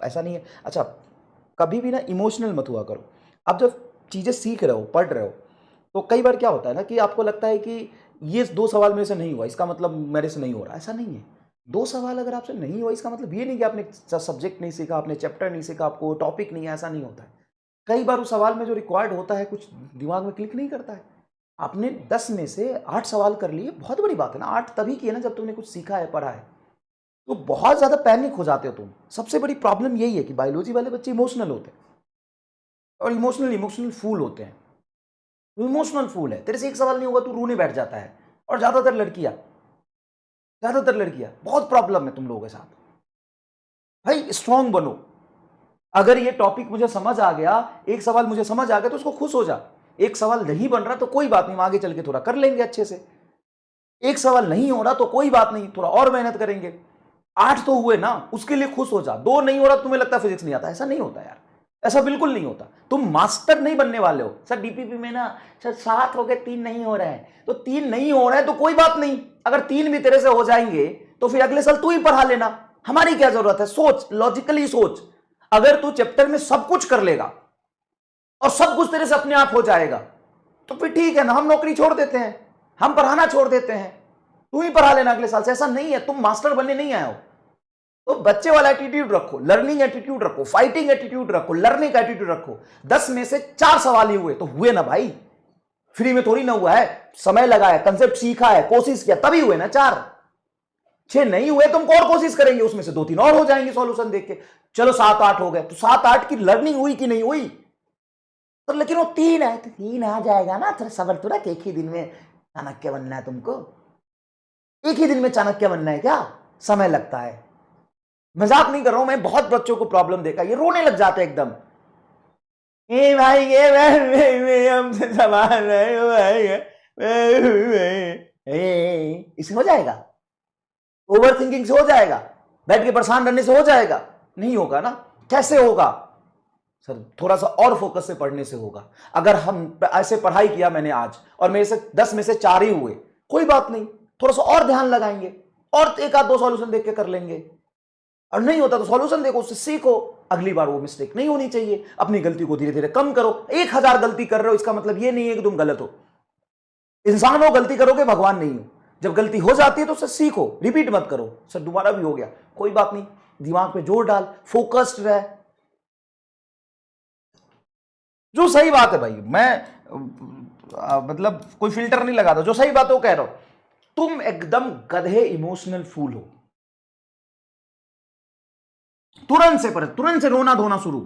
ऐसा नहीं है। अच्छा, कभी भी ना इमोशनल मत हुआ करो। आप जब चीज़ें सीख रहे हो, पढ़ रहे हो, तो कई बार क्या होता है ना कि आपको लगता है कि ये 2 सवाल मेरे से नहीं हुआ, इसका मतलब मेरे से नहीं हो रहा। ऐसा नहीं है। 2 सवाल अगर आपसे नहीं हुआ, इसका मतलब ये नहीं कि आपने सब्जेक्ट नहीं सीखा, आपने चैप्टर नहीं सीखा, आपको टॉपिक नहीं है, ऐसा नहीं होता है। कई बार उस सवाल में जो रिक्वायर्ड होता है, कुछ दिमाग में क्लिक नहीं करता है। आपने 10 में से 8 सवाल कर लिए, बहुत बड़ी बात है ना। 8 तभी किए ना जब तुमने कुछ सीखा है, पढ़ा है। तो बहुत ज़्यादा पैनिक हो जाते हो तुम। सबसे बड़ी प्रॉब्लम यही है कि बायोलॉजी वाले बच्चे इमोशनल होते हैं, और इमोशनल फूल होते हैं। तू इमोशनल फूल है, तेरे से एक सवाल नहीं होगा, तू रोने बैठ जाता है। और ज़्यादातर लड़कियां बहुत प्रॉब्लम है तुम लोगों के साथ। भाई स्ट्रांग बनो। अगर ये टॉपिक मुझे समझ आ गया, एक सवाल मुझे समझ आ गया, तो उसको खुश हो जा। एक सवाल नहीं बन रहा तो कोई बात नहीं, आगे चल के थोड़ा कर लेंगे अच्छे से। एक सवाल नहीं हो रहा तो कोई बात नहीं, थोड़ा और मेहनत करेंगे। 8 तो हुए ना, उसके लिए खुश हो जा। 2 नहीं हो रहा, तुम्हें लगता है फिजिक्स नहीं आता। ऐसा नहीं होता यार, ऐसा बिल्कुल नहीं होता। तुम मास्टर नहीं बनने वाले हो। सर डीपीपी में ना सर 7 हो गए, 3 नहीं हो रहे हैं, तो 3 नहीं हो रहे हैं तो कोई बात नहीं। अगर 3 भी तेरे से हो जाएंगे तो फिर अगले साल तू ही पढ़ा लेना। हमारी क्या जरूरत है? सोच, लॉजिकली सोच। अगर तू चैप्टर में सब कुछ कर लेगा और सब कुछ तेरे से अपने आप हो जाएगा, तो फिर ठीक है ना, हम नौकरी छोड़ देते हैं, हम पढ़ाना छोड़ देते हैं, तू ही पढ़ा लेना अगले साल से। ऐसा नहीं है, तुम मास्टर बनने नहीं आए हो। तो बच्चे वाला एटीट्यूड रखो, लर्निंग एटीट्यूड रखो, फाइटिंग एटीट्यूड रखो, लर्निंग का एटीट्यूड रखो। 10 में से 4 सवाल ही हुए तो हुए ना भाई, फ्री में थोड़ी ना हुआ है। समय लगा है, कंसेप्ट सीखा है, कोशिश किया, तभी हुए ना 4। 6 नहीं हुए, तुम और कोशिश करेंगे, उसमें से 2-3 और हो जाएंगे सॉल्यूशन देख के। चलो 7-8 हो गए, तो 7-8 की लर्निंग हुई कि नहीं हुई? तो लेकिन वो 3 है तो 3 आ जाएगा ना, थोड़ा सबर तो रख। एक ही दिन में चाणक्य बनना है तुमको? एक ही दिन में चाणक्य बनना है क्या? समय लगता है। मजाक नहीं कर रहा हूं मैं, बहुत बच्चों को प्रॉब्लम देखा, ये रोने लग जाते हैं एकदम। ए भाई ये मैं हमसे सवाल नहीं भाई, इससे हो जाएगा? ओवर थिंकिंग से हो जाएगा? बैठ के परेशान रहने से हो जाएगा? नहीं होगा ना। कैसे होगा सर? थोड़ा सा और फोकस से पढ़ने से होगा। अगर हम ऐसे पढ़ाई किया मैंने आज, और मेरे से 10 में से 4 ही हुए, कोई बात नहीं, थोड़ा सा और ध्यान लगाएंगे, और 1-2 सॉल्यूशन देख के कर लेंगे। और नहीं होता तो सॉल्यूशन देखो, उससे सीखो। अगली बार वो मिस्टेक नहीं होनी चाहिए। अपनी गलती को धीरे धीरे कम करो। 1000 गलती कर रहे हो, इसका मतलब ये नहीं है कि तुम गलत हो। इंसान हो, गलती करोगे, भगवान नहीं हो। जब गलती हो जाती है तो उससे सीखो, रिपीट मत करो। सर दोबारा भी हो गया, कोई बात नहीं, दिमाग पे जोर डाल, फोकस्ड रह। जो सही बात है भाई, मैं मतलब कोई फिल्टर नहीं लगाता, जो सही बात है वो कह रहा हूं। तुम एकदम गधे इमोशनल फूल हो। तुरंत से रोना धोना शुरू।